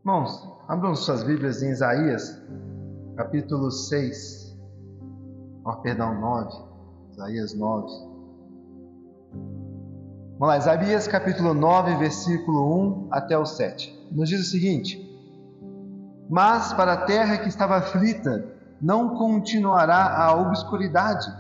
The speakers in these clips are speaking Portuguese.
Irmãos, abram suas Bíblias em Isaías, capítulo 6, perdão, 9, Isaías 9. Vamos lá, Isaías capítulo 9, versículo 1 até o 7. Nos diz o seguinte: Mas para a terra que estava aflita, não continuará a obscuridade.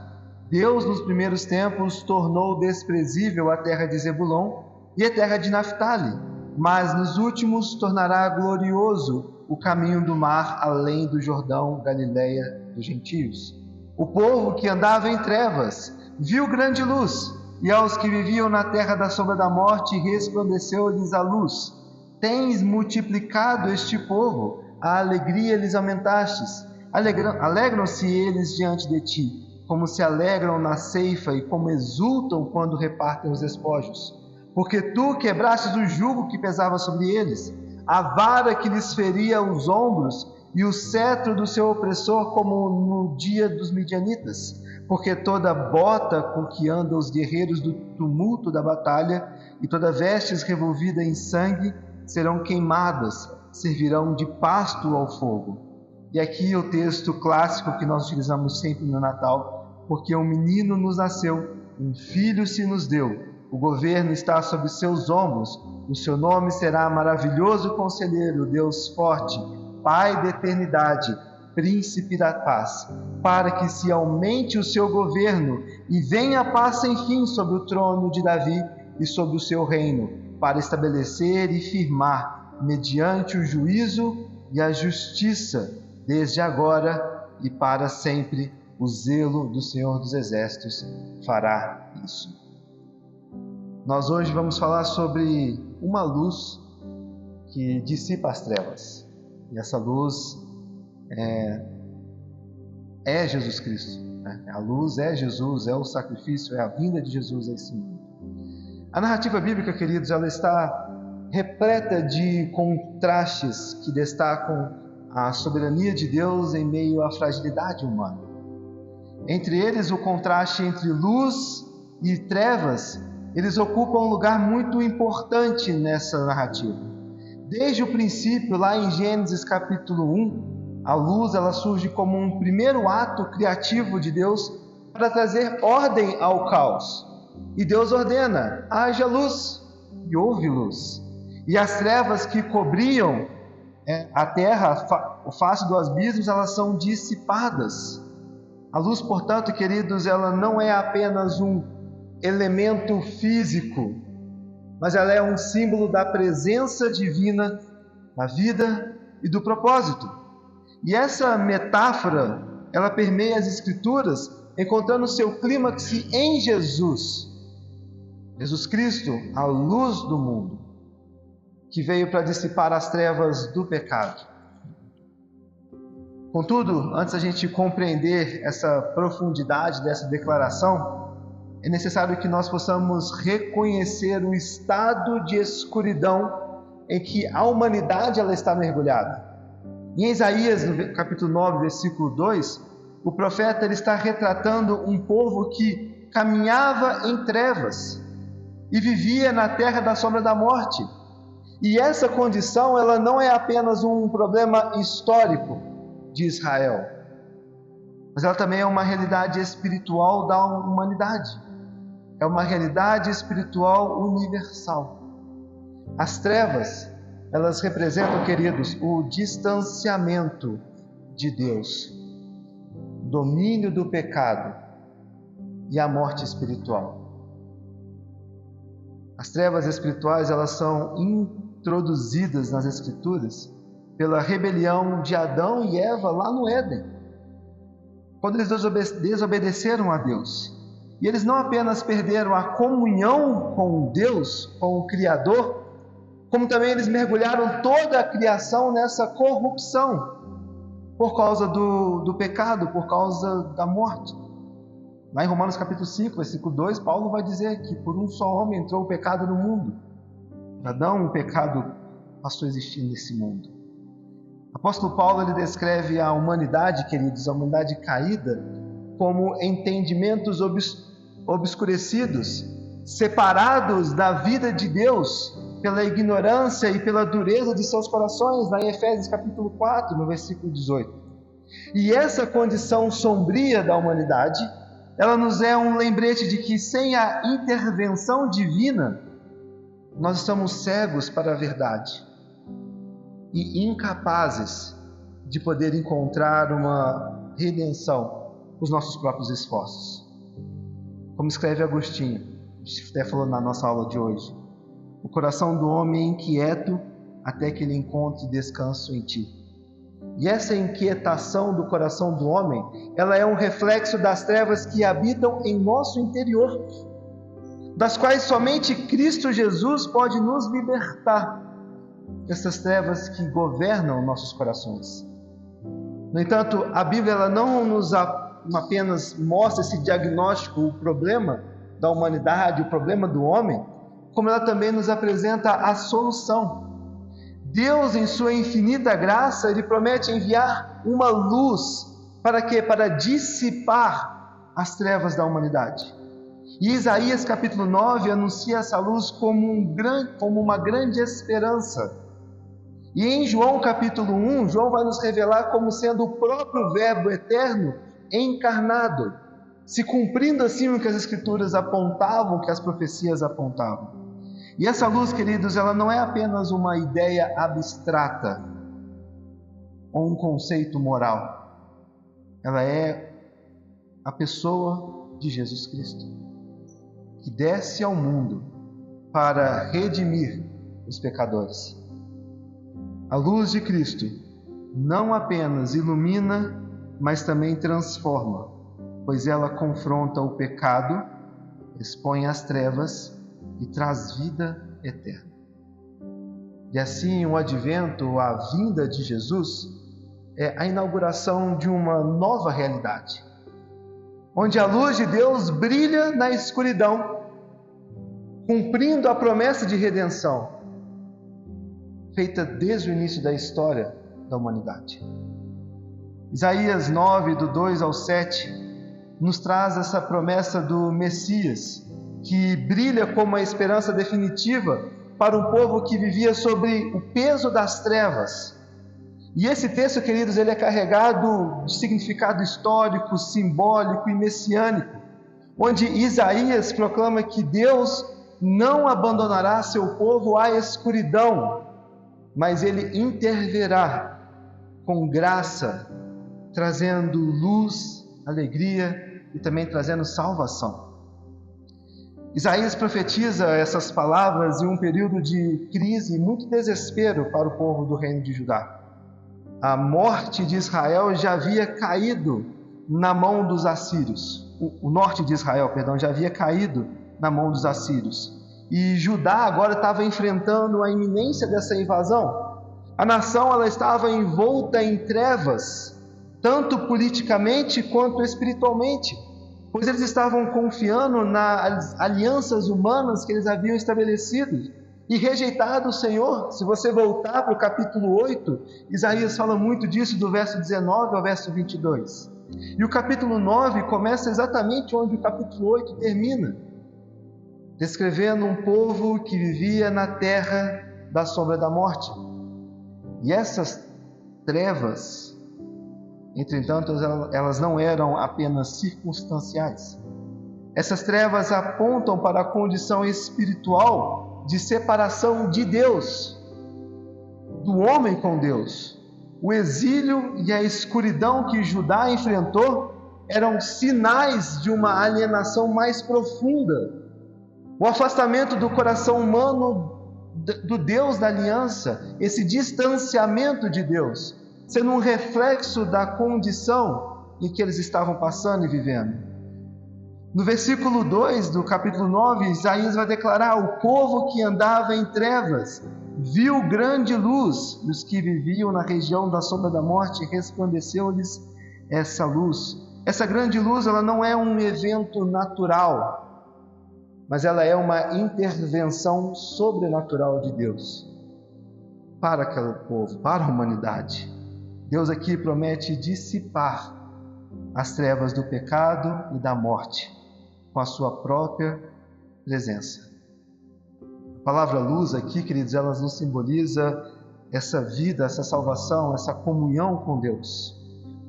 Deus, nos primeiros tempos, tornou desprezível a terra de Zebulon e a terra de Naftali, mas nos últimos tornará glorioso o caminho do mar além do Jordão, Galileia dos gentios. O povo que andava em trevas viu grande luz, e aos que viviam na terra da sombra da morte resplandeceu-lhes a luz. Tens multiplicado este povo, a alegria lhes aumentastes. Alegram-se eles diante de ti, como se alegram na ceifa e como exultam quando repartem os despojos. Porque tu quebrastes o jugo que pesava sobre eles, a vara que lhes feria os ombros e o cetro do seu opressor, como no dia dos midianitas. Porque toda bota com que andam os guerreiros do tumulto da batalha e toda vestes revolvida em sangue serão queimadas, servirão de pasto ao fogo. E aqui o texto clássico que nós utilizamos sempre no Natal: porque um menino nos nasceu, um filho se nos deu. O governo está sobre seus ombros, o seu nome será Maravilhoso Conselheiro, Deus Forte, Pai da Eternidade, Príncipe da Paz, para que se aumente o seu governo e venha a paz sem fim sobre o trono de Davi e sobre o seu reino, para estabelecer e firmar, mediante o juízo e a justiça, desde agora e para sempre. O zelo do Senhor dos Exércitos fará isso. Nós hoje vamos falar sobre uma luz que dissipa as trevas. E essa luz é Jesus Cristo. A luz é Jesus, é o sacrifício, é a vinda de Jesus a esse mundo. A narrativa bíblica, queridos, ela está repleta de contrastes que destacam a soberania de Deus em meio à fragilidade humana. Entre eles, o contraste entre luz e trevas, eles ocupam um lugar muito importante nessa narrativa. Desde o princípio, lá em Gênesis capítulo 1, a luz ela surge como um primeiro ato criativo de Deus para trazer ordem ao caos. E Deus ordena: haja luz, e houve luz. E as trevas que cobriam a terra, o face dos abismos, elas são dissipadas. A luz, portanto, queridos, ela não é apenas um elemento físico, mas ela é um símbolo da presença divina na vida e do propósito. E essa metáfora, ela permeia as Escrituras, encontrando seu clímax em Jesus. Jesus Cristo, a luz do mundo, que veio para dissipar as trevas do pecado. Contudo, antes da gente compreender essa profundidade dessa declaração, é necessário que nós possamos reconhecer o estado de escuridão em que a humanidade ela está mergulhada. Em Isaías, no capítulo 9, versículo 2, o profeta ele está retratando um povo que caminhava em trevas e vivia na terra da sombra da morte. E essa condição ela não é apenas um problema histórico de Israel, mas ela também é uma realidade espiritual da humanidade. É uma realidade espiritual universal. As trevas, elas representam, queridos, o distanciamento de Deus, o domínio do pecado e a morte espiritual. As trevas espirituais, elas são introduzidas nas Escrituras pela rebelião de Adão e Eva lá no Éden, quando eles desobedeceram a Deus. E eles não apenas perderam a comunhão com Deus, com o Criador, como também eles mergulharam toda a criação nessa corrupção, por causa do pecado, por causa da morte. Lá em Romanos capítulo 5, versículo 2, Paulo vai dizer que por um só homem entrou o pecado no mundo. Adão, o pecado passou a existir nesse mundo. O apóstolo Paulo ele descreve a humanidade, queridos, a humanidade caída, como entendimentos obscurecidos, separados da vida de Deus pela ignorância e pela dureza de seus corações, lá em Efésios capítulo 4, no versículo 18. E essa condição sombria da humanidade, ela nos é um lembrete de que sem a intervenção divina, nós estamos cegos para a verdade e incapazes de poder encontrar uma redenção com os nossos próprios esforços. Como escreve Agostinho, a gente até falou na nossa aula de hoje, o coração do homem é inquieto até que ele encontre descanso em ti. E essa inquietação do coração do homem, ela é um reflexo das trevas que habitam em nosso interior, das quais somente Cristo Jesus pode nos libertar dessas trevas que governam nossos corações. No entanto, a Bíblia ela não nos apenas mostra esse diagnóstico, o problema da humanidade, o problema do homem, como ela também nos apresenta a solução. Deus, em sua infinita graça, Ele promete enviar uma luz para quê? Para dissipar as trevas da humanidade. E Isaías capítulo 9 anuncia essa luz como uma grande esperança. E em João capítulo 1, João vai nos revelar como sendo o próprio Verbo eterno encarnado, se cumprindo assim o que as Escrituras apontavam, que as profecias apontavam. E essa luz, queridos, ela não é apenas uma ideia abstrata ou um conceito moral. Ela é a pessoa de Jesus Cristo, que desce ao mundo para redimir os pecadores. A luz de Cristo não apenas ilumina, mas também transforma, pois ela confronta o pecado, expõe as trevas e traz vida eterna. E assim o advento, a vinda de Jesus, é a inauguração de uma nova realidade, onde a luz de Deus brilha na escuridão, cumprindo a promessa de redenção, feita desde o início da história da humanidade. Isaías 9, do 2 ao 7, nos traz essa promessa do Messias, que brilha como a esperança definitiva para um povo que vivia sobre o peso das trevas. E esse texto, queridos, ele é carregado de significado histórico, simbólico e messiânico, onde Isaías proclama que Deus não abandonará seu povo à escuridão, mas Ele intervirá com graça, trazendo luz, alegria e também trazendo salvação. Isaías profetiza essas palavras em um período de crise e muito desespero para o povo do reino de Judá. A morte de Israel já havia caído na mão dos assírios. O norte de Israel, já havia caído na mão dos assírios. E Judá agora estava enfrentando a iminência dessa invasão. A nação ela estava envolta em trevas, tanto politicamente quanto espiritualmente, pois eles estavam confiando nas alianças humanas que eles haviam estabelecido e rejeitado o Senhor. Se você voltar para o capítulo 8, Isaías fala muito disso, do verso 19 ao verso 22. E o capítulo 9 começa exatamente onde o capítulo 8 termina, descrevendo um povo que vivia na terra da sombra da morte. E essas trevas, entretanto, elas não eram apenas circunstanciais. Essas trevas apontam para a condição espiritual de separação de Deus, do homem com Deus. O exílio e a escuridão que Judá enfrentou eram sinais de uma alienação mais profunda. O afastamento do coração humano do Deus da aliança, esse distanciamento de Deus, sendo um reflexo da condição em que eles estavam passando e vivendo. No versículo 2 do capítulo 9, Isaías vai declarar: o povo que andava em trevas viu grande luz, e os que viviam na região da sombra da morte resplandeceu-lhes essa luz. Essa grande luz, ela não é um evento natural, mas ela é uma intervenção sobrenatural de Deus para aquele povo, para a humanidade. Deus aqui promete dissipar as trevas do pecado e da morte com a sua própria presença. A palavra luz aqui, queridos, ela nos simboliza essa vida, essa salvação, essa comunhão com Deus.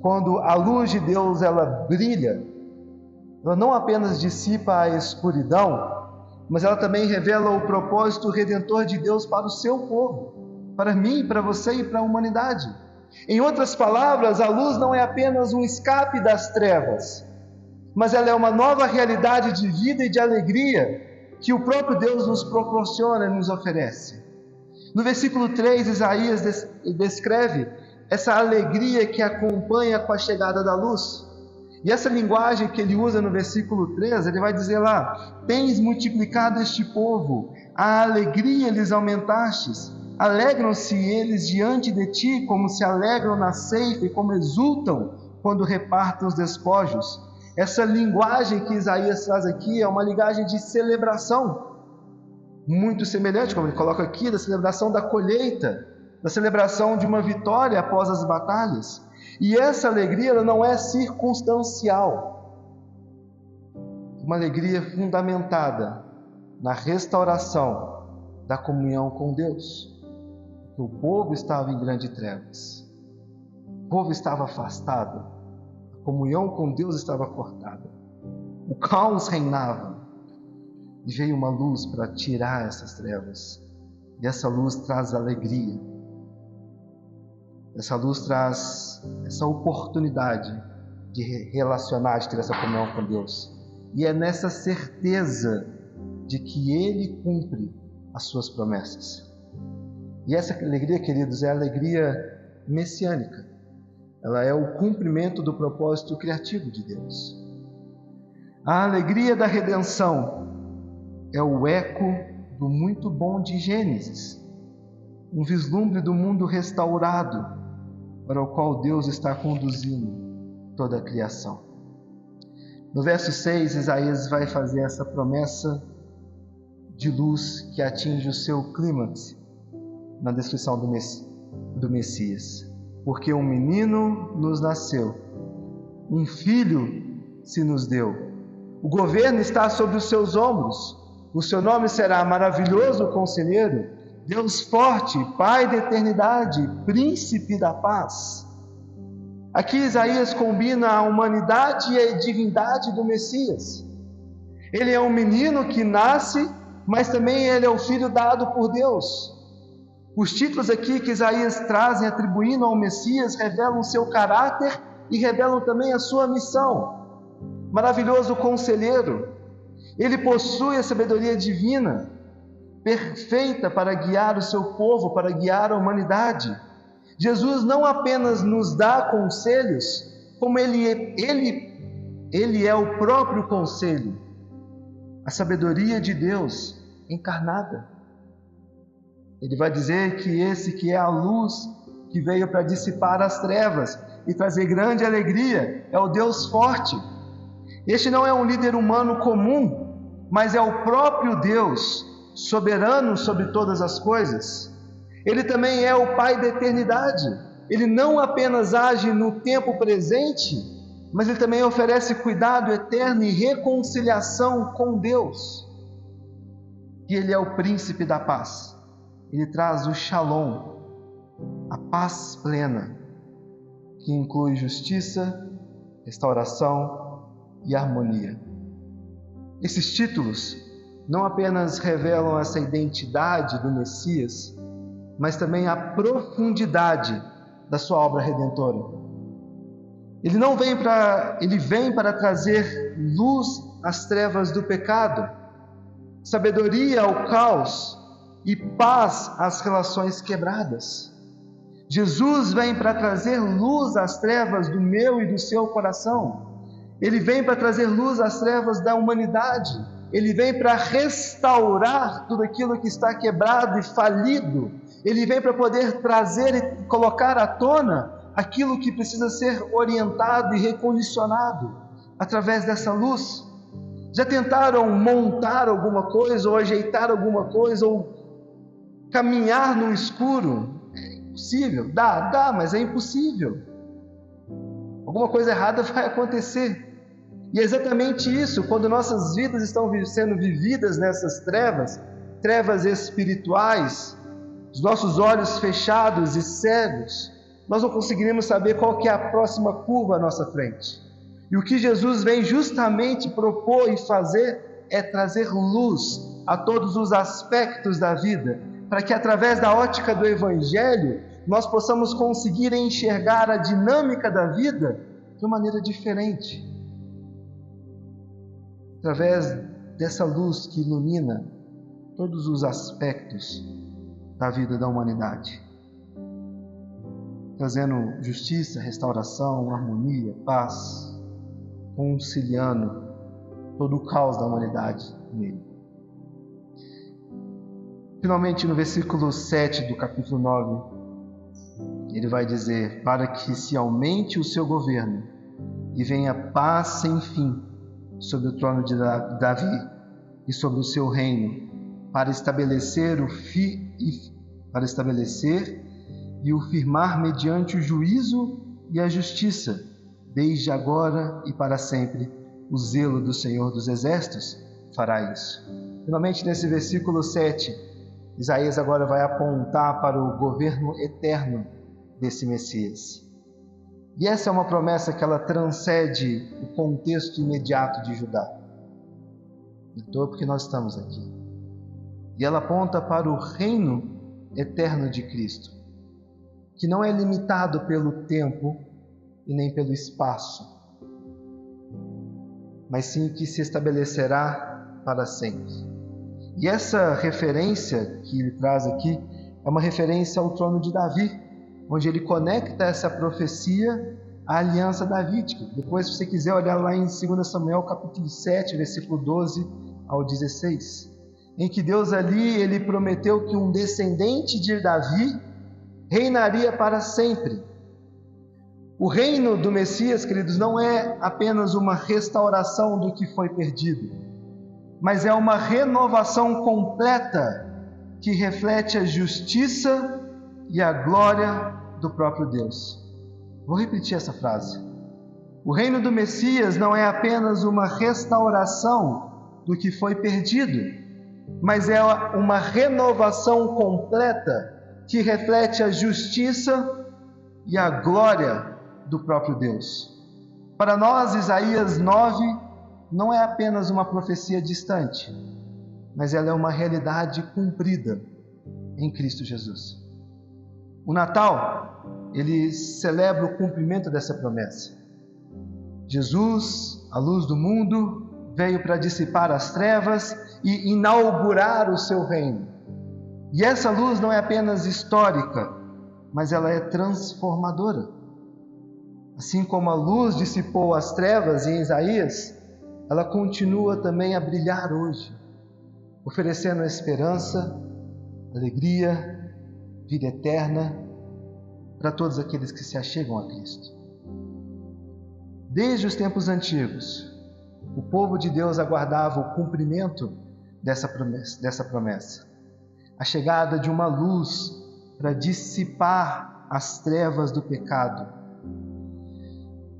Quando a luz de Deus ela brilha, ela não apenas dissipa a escuridão, mas ela também revela o propósito redentor de Deus para o seu povo, para mim, para você e para a humanidade. Em outras palavras, a luz não é apenas um escape das trevas, mas ela é uma nova realidade de vida e de alegria que o próprio Deus nos proporciona e nos oferece. No versículo 3, Isaías descreve essa alegria que acompanha com a chegada da luz. E essa linguagem que ele usa no versículo 3, ele vai dizer lá: tens multiplicado este povo, a alegria lhes aumentastes, alegram-se eles diante de ti, como se alegram na ceifa e como exultam quando repartem os despojos. Essa linguagem que Isaías traz aqui é uma linguagem de celebração, muito semelhante, como ele coloca aqui, da celebração da colheita, da celebração de uma vitória após as batalhas. E essa alegria ela não é circunstancial, uma alegria fundamentada na restauração da comunhão com Deus. O povo estava em grandes trevas, o povo estava afastado, a comunhão com Deus estava cortada, o caos reinava, e veio uma luz para tirar essas trevas, e essa luz traz alegria. Essa luz traz essa oportunidade de relacionar, de ter essa comunhão com Deus. E é nessa certeza de que Ele cumpre as suas promessas. E essa alegria, queridos, é a alegria messiânica. Ela é o cumprimento do propósito criativo de Deus. A alegria da redenção é o eco do muito bom de Gênesis, um vislumbre do mundo restaurado, para o qual Deus está conduzindo toda a criação. No verso 6, Isaías vai fazer essa promessa de luz que atinge o seu clímax na descrição do Messias. Porque um menino nos nasceu, um filho se nos deu, o governo está sobre os seus ombros, o seu nome será Maravilhoso Conselheiro, Deus forte, Pai da eternidade, Príncipe da paz. Aqui Isaías combina a humanidade e a divindade do Messias. Ele é um menino que nasce, mas também ele é o filho dado por Deus. Os títulos aqui que Isaías trazem atribuindo ao Messias revelam seu caráter e revelam também a sua missão. Maravilhoso Conselheiro, ele possui a sabedoria divina, perfeita para guiar o seu povo, para guiar a humanidade. Jesus não apenas nos dá conselhos, como ele é o próprio conselho, a sabedoria de Deus encarnada. Ele vai dizer que esse que é a luz que veio para dissipar as trevas e trazer grande alegria é o Deus forte. Este não é um líder humano comum, mas é o próprio Deus, soberano sobre todas as coisas. Ele também é o Pai da eternidade. Ele não apenas age no tempo presente, mas ele também oferece cuidado eterno e reconciliação com Deus. E ele é o príncipe da paz. Ele traz o Shalom, a paz plena, que inclui justiça, restauração e harmonia. Esses títulos não apenas revelam essa identidade do Messias, mas também a profundidade da sua obra redentora. Ele vem para trazer luz às trevas do pecado, sabedoria ao caos e paz às relações quebradas. Jesus vem para trazer luz às trevas do meu e do seu coração. Ele vem para trazer luz às trevas da humanidade. Ele vem para restaurar tudo aquilo que está quebrado e falido. Ele vem para poder trazer e colocar à tona aquilo que precisa ser orientado e recondicionado através dessa luz. Já tentaram montar alguma coisa, ou ajeitar alguma coisa, ou caminhar no escuro? É impossível. Dá, mas é impossível. Alguma coisa errada vai acontecer. E é exatamente isso, quando nossas vidas estão sendo vividas nessas trevas, trevas espirituais, os nossos olhos fechados e cegos, nós não conseguiremos saber qual que é a próxima curva à nossa frente. E o que Jesus vem justamente propor e fazer é trazer luz a todos os aspectos da vida, para que através da ótica do Evangelho nós possamos conseguir enxergar a dinâmica da vida de uma maneira diferente. Através dessa luz que ilumina todos os aspectos da vida da humanidade, trazendo justiça, restauração, harmonia, paz, conciliando todo o caos da humanidade nele. Finalmente, no versículo 7 do capítulo 9, ele vai dizer: para que se aumente o seu governo e venha paz sem fim sobre o trono de Davi e sobre o seu reino, para estabelecer e o firmar mediante o juízo e a justiça, desde agora e para sempre. O zelo do Senhor dos Exércitos fará isso. Finalmente, nesse versículo 7, Isaías agora vai apontar para o governo eterno desse Messias. E essa é uma promessa que ela transcende o contexto imediato de Judá. Então, porque nós estamos aqui. E ela aponta para o reino eterno de Cristo, que não é limitado pelo tempo e nem pelo espaço, mas sim que se estabelecerá para sempre. E essa referência que ele traz aqui é uma referência ao trono de Davi, onde ele conecta essa profecia à aliança davídica. Depois, se você quiser olhar lá em 2 Samuel capítulo 7, versículo 12 ao 16, em que Deus ali, ele prometeu que um descendente de Davi reinaria para sempre. O reino do Messias, queridos, não é apenas uma restauração do que foi perdido, mas é uma renovação completa que reflete a justiça e a glória do próprio Deus. Vou repetir essa frase. O reino do Messias não é apenas uma restauração do que foi perdido, mas é uma renovação completa que reflete a justiça e a glória do próprio Deus. Para nós, Isaías 9 não é apenas uma profecia distante, mas ela é uma realidade cumprida em Cristo Jesus. O Natal, ele celebra o cumprimento dessa promessa. Jesus, a luz do mundo, veio para dissipar as trevas e inaugurar o seu reino. E essa luz não é apenas histórica, mas ela é transformadora. Assim como a luz dissipou as trevas em Isaías, ela continua também a brilhar hoje, oferecendo esperança, alegria, vida eterna para todos aqueles que se achegam a Cristo. Desde os tempos antigos, o povo de Deus aguardava o cumprimento dessa promessa, a chegada de uma luz para dissipar as trevas do pecado,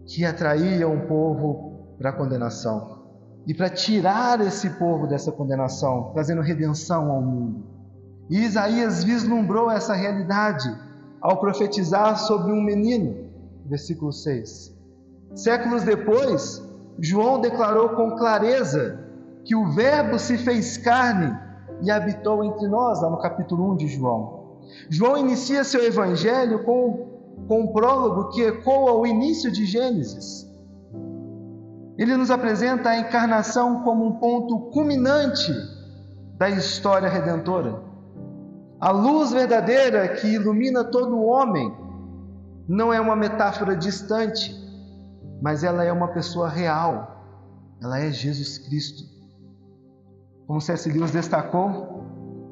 que atraía um povo para a condenação, e para tirar esse povo dessa condenação, trazendo redenção ao mundo. E Isaías vislumbrou essa realidade ao profetizar sobre um menino, versículo 6. Séculos depois, João declarou com clareza que o Verbo se fez carne e habitou entre nós, lá no capítulo 1 de João. João inicia seu evangelho com um prólogo que ecoa o início de Gênesis. Ele nos apresenta a encarnação como um ponto culminante da história redentora. A luz verdadeira que ilumina todo o homem não é uma metáfora distante, mas ela é uma pessoa real. Ela é Jesus Cristo. Como C.S. Lewis destacou,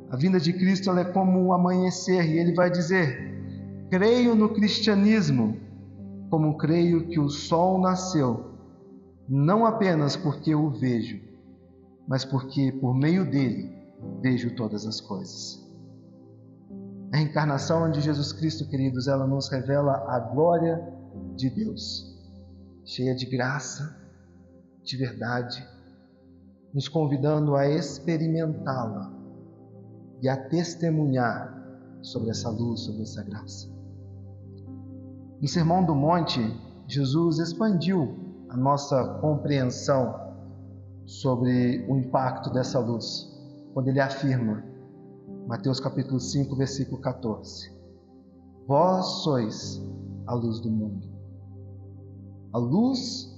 a vinda de Cristo ela é como um amanhecer, e ele vai dizer: creio no cristianismo como creio que o sol nasceu, não apenas porque o vejo, mas porque por meio dele vejo todas as coisas. A encarnação de Jesus Cristo, queridos, ela nos revela a glória de Deus, cheia de graça, de verdade, nos convidando a experimentá-la e a testemunhar sobre essa luz, sobre essa graça. No Sermão do Monte, Jesus expandiu a nossa compreensão sobre o impacto dessa luz, quando ele afirma, Mateus capítulo 5, versículo 14: Vós sois a luz do mundo. A luz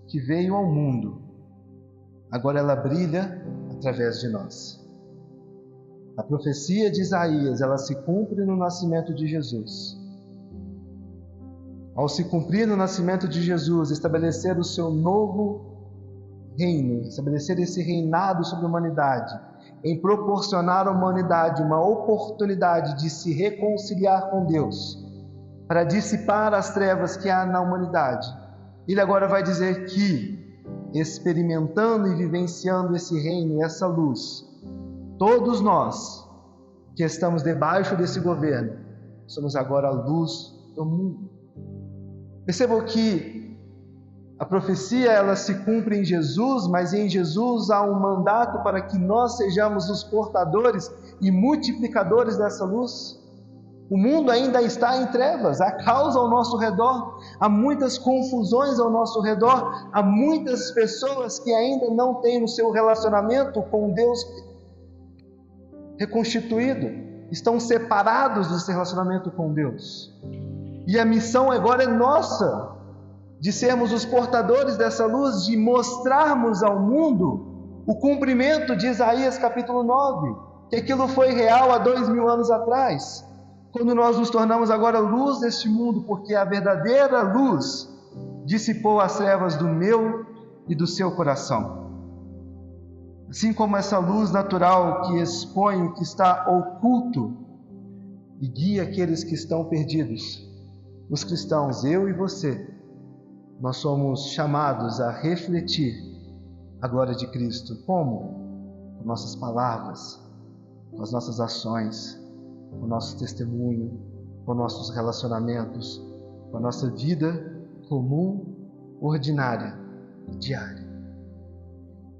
que veio ao mundo, agora ela brilha através de nós. A profecia de Isaías, ela se cumpre no nascimento de Jesus. Ao se cumprir no nascimento de Jesus, estabelecer o seu novo reino, estabelecer esse reinado sobre a humanidade, em proporcionar à humanidade uma oportunidade de se reconciliar com Deus, para dissipar as trevas que há na humanidade. Ele agora vai dizer que, experimentando e vivenciando esse reino e essa luz, todos nós que estamos debaixo desse governo, somos agora a luz do mundo. Percebam que a profecia ela se cumpre em Jesus, mas em Jesus há um mandato para que nós sejamos os portadores e multiplicadores dessa luz. O mundo ainda está em trevas, há caos ao nosso redor, há muitas confusões ao nosso redor, há muitas pessoas que ainda não têm o seu relacionamento com Deus reconstituído, estão separados desse relacionamento com Deus. E a missão agora é nossa, de sermos os portadores dessa luz, de mostrarmos ao mundo o cumprimento de Isaías capítulo 9, que aquilo foi real há 2000 anos atrás, quando nós nos tornamos agora luz deste mundo, porque a verdadeira luz dissipou as trevas do meu e do seu coração. Assim como essa luz natural que expõe o que está oculto e guia aqueles que estão perdidos, os cristãos, eu e você, nós somos chamados a refletir a glória de Cristo. Como? Com nossas palavras, com as nossas ações, com o nosso testemunho, com nossos relacionamentos, com a nossa vida comum, ordinária e diária.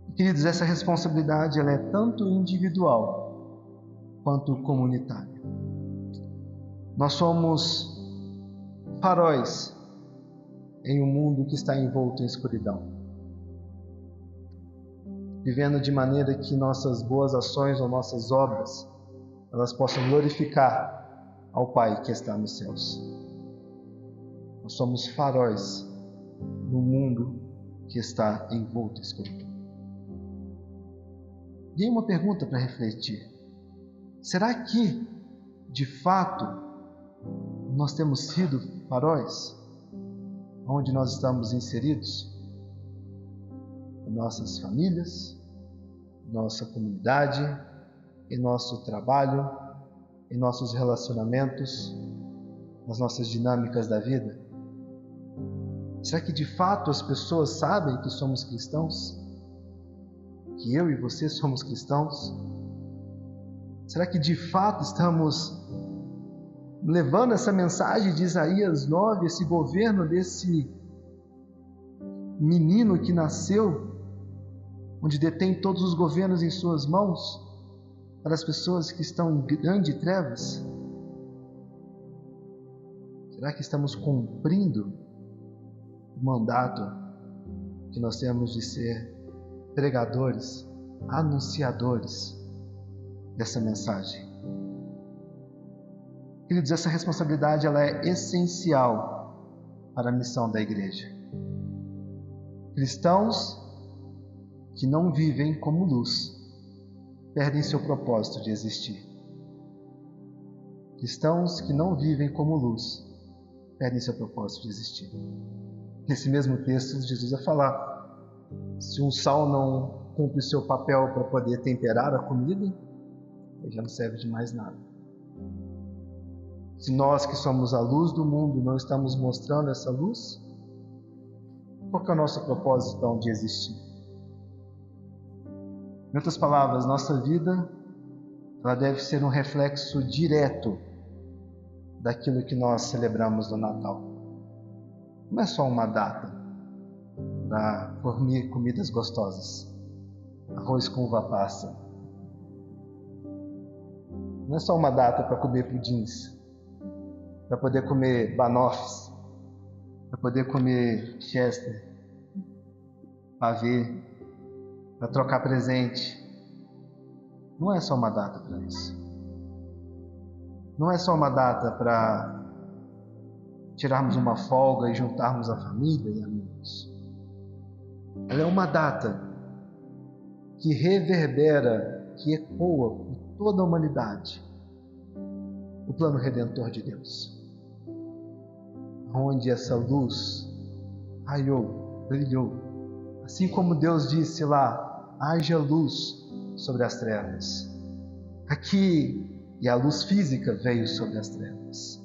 E, queridos, essa responsabilidade ela é tanto individual quanto comunitária. Nós somos faróis em um mundo que está envolto em escuridão, vivendo de maneira que nossas boas ações ou nossas obras elas possam glorificar ao Pai que está nos céus. Nós somos faróis no mundo que está envolto em escuridão. E aí uma pergunta para refletir: será que, de fato, nós temos sido faróis onde nós estamos inseridos? Em nossas famílias, nossa comunidade, em nosso trabalho, em nossos relacionamentos, nas nossas dinâmicas da vida? Será que de fato as pessoas sabem que somos cristãos? Que eu e você somos cristãos? Será que de fato estamos levando essa mensagem de Isaías 9, esse governo desse menino que nasceu, onde detém todos os governos em suas mãos, para as pessoas que estão em grandes trevas? Será que estamos cumprindo o mandato que nós temos de ser pregadores, anunciadores dessa mensagem? Queridos, essa responsabilidade ela é essencial para a missão da igreja. Cristãos que não vivem como luz perdem seu propósito de existir. Cristãos que não vivem como luz perdem seu propósito de existir. Nesse mesmo texto, Jesus vai falar: se um sal não cumpre seu papel para poder temperar a comida, ele já não serve de mais nada. Se nós que somos a luz do mundo não estamos mostrando essa luz, qual que é o nosso propósito então de existir? Em outras palavras, nossa vida ela deve ser um reflexo direto daquilo que nós celebramos no Natal. Não é só uma data para comer comidas gostosas, arroz com uva passa. Não é só uma data para comer pudins, para poder comer banoffes, para poder comer chester, pavê, para trocar presente. Não é só uma data para isso. Não é só uma data para tirarmos uma folga e juntarmos a família e amigos. Ela é uma data que reverbera, que ecoa por toda a humanidade o plano redentor de Deus, onde essa luz raiou, brilhou, assim como Deus disse lá: haja luz sobre as trevas. Aqui, e a luz física veio sobre as trevas.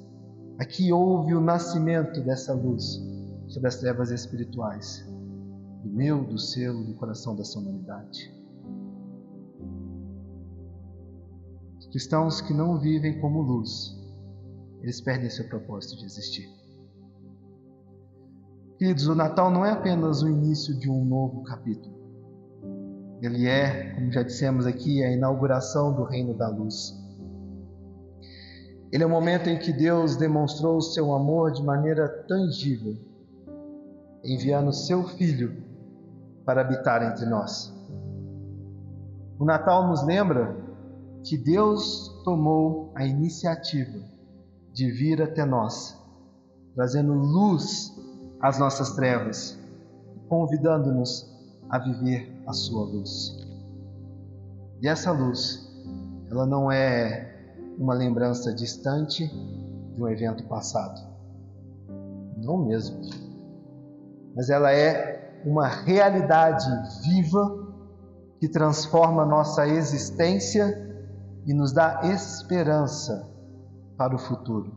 Aqui houve o nascimento dessa luz sobre as trevas espirituais, do meu, do seu, do coração dessa humanidade. Os cristãos que não vivem como luz, eles perdem seu propósito de existir. Queridos, o Natal não é apenas o início de um novo capítulo. Ele é, como já dissemos aqui, a inauguração do reino da luz. Ele é o momento em que Deus demonstrou o seu amor de maneira tangível, enviando seu Filho para habitar entre nós. O Natal nos lembra que Deus tomou a iniciativa de vir até nós, trazendo luz às nossas trevas, convidando-nos a viver a sua luz. E essa luz, ela não é uma lembrança distante de um evento passado. Não mesmo. Mas ela é uma realidade viva que transforma nossa existência e nos dá esperança para o futuro.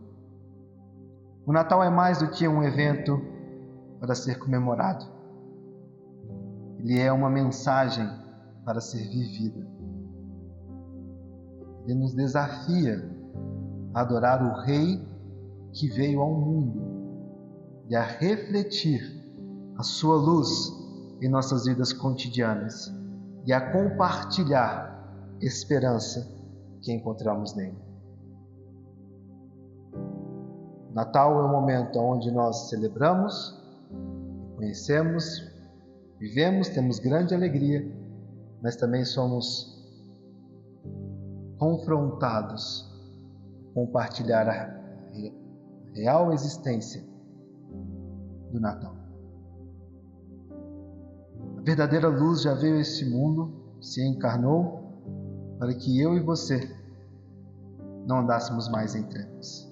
O Natal é mais do que um evento para ser comemorado. Ele é uma mensagem para ser vivida. Ele nos desafia a adorar o Rei que veio ao mundo e a refletir a sua luz em nossas vidas cotidianas e a compartilhar esperança que encontramos nele. Natal é o momento onde nós celebramos, conhecemos, vivemos, temos grande alegria, mas também somos confrontados a compartilhar a real existência do Natal. A verdadeira luz já veio a este mundo, se encarnou, para que eu e você não andássemos mais em trevas.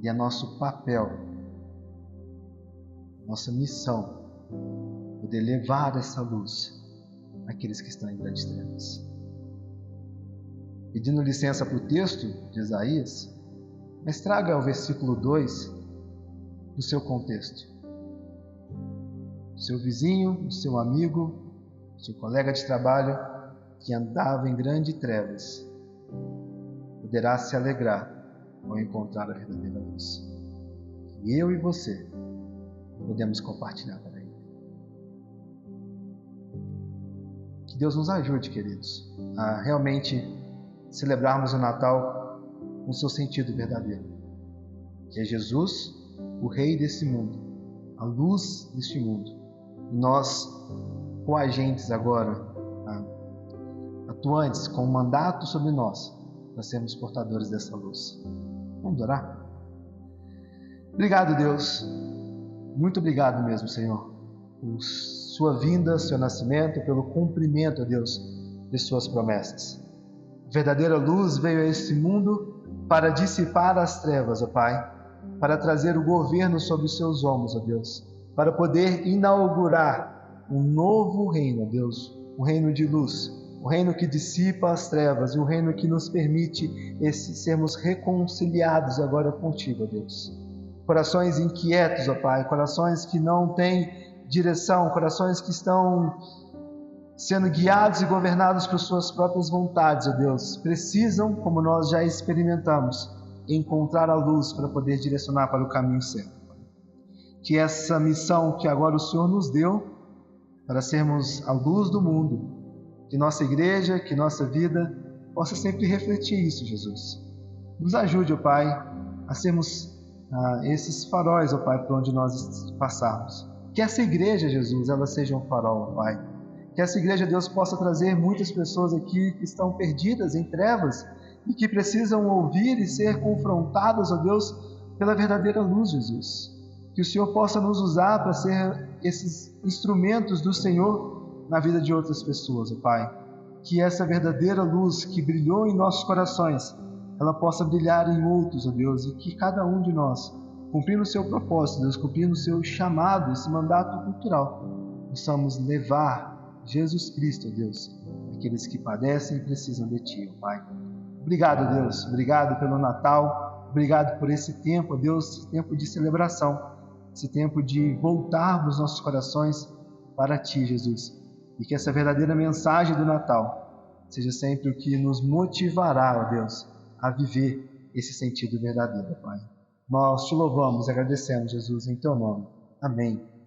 E é nosso papel, nossa missão, poder levar essa luz àqueles que estão em grandes trevas. Pedindo licença para o texto de Isaías, mas traga o versículo 2 do seu contexto. O seu vizinho, o seu amigo, o seu colega de trabalho que andava em grandes trevas poderá se alegrar ao encontrar a verdadeira luz. E eu e você podemos compartilhar para ele. Que Deus nos ajude, queridos, a realmente celebrarmos o Natal com seu sentido verdadeiro, que é Jesus, o Rei desse mundo, a luz deste mundo, e nós, coagentes agora, atuantes com um mandato sobre nós, para sermos portadores dessa luz. Vamos orar? Obrigado, Deus, muito obrigado mesmo, Senhor, por sua vinda, seu nascimento, pelo cumprimento, Deus, de suas promessas. A verdadeira luz veio a este mundo para dissipar as trevas, ó Pai, para trazer o governo sobre os seus ombros, ó Deus, para poder inaugurar um novo reino, ó Deus, um reino de luz, um reino que dissipa as trevas e um reino que nos permite sermos reconciliados agora contigo, ó Deus. Corações inquietos, ó Pai, corações que não têm direção, corações que estão sendo guiados e governados por suas próprias vontades, ó Deus, precisam, como nós já experimentamos, encontrar a luz para poder direcionar para o caminho certo. Que essa missão que agora o Senhor nos deu, para sermos a luz do mundo, que nossa igreja, que nossa vida possa sempre refletir isso, Jesus. Nos ajude, ó Pai, a sermos esses faróis, ó Pai, por onde nós passarmos. Que essa igreja, Jesus, ela seja um farol, ó Pai. Que essa igreja, Deus, possa trazer muitas pessoas aqui que estão perdidas em trevas e que precisam ouvir e ser confrontadas, ó Deus, pela verdadeira luz, Jesus. Que o Senhor possa nos usar para ser esses instrumentos do Senhor na vida de outras pessoas, ó Pai. Que essa verdadeira luz que brilhou em nossos corações, ela possa brilhar em outros, ó Deus, e que cada um de nós, cumprindo o seu propósito, Deus, cumprindo o seu chamado, esse mandato cultural, possamos levar Jesus Cristo, ó Deus, aqueles que padecem e precisam de Ti, ó Pai. Obrigado, Deus. Obrigado pelo Natal. Obrigado por esse tempo, ó Deus, esse tempo de celebração, esse tempo de voltarmos nossos corações para Ti, Jesus. E que essa verdadeira mensagem do Natal seja sempre o que nos motivará, ó Deus, a viver esse sentido verdadeiro, Pai. Nós Te louvamos e agradecemos, Jesus, em Teu nome. Amém.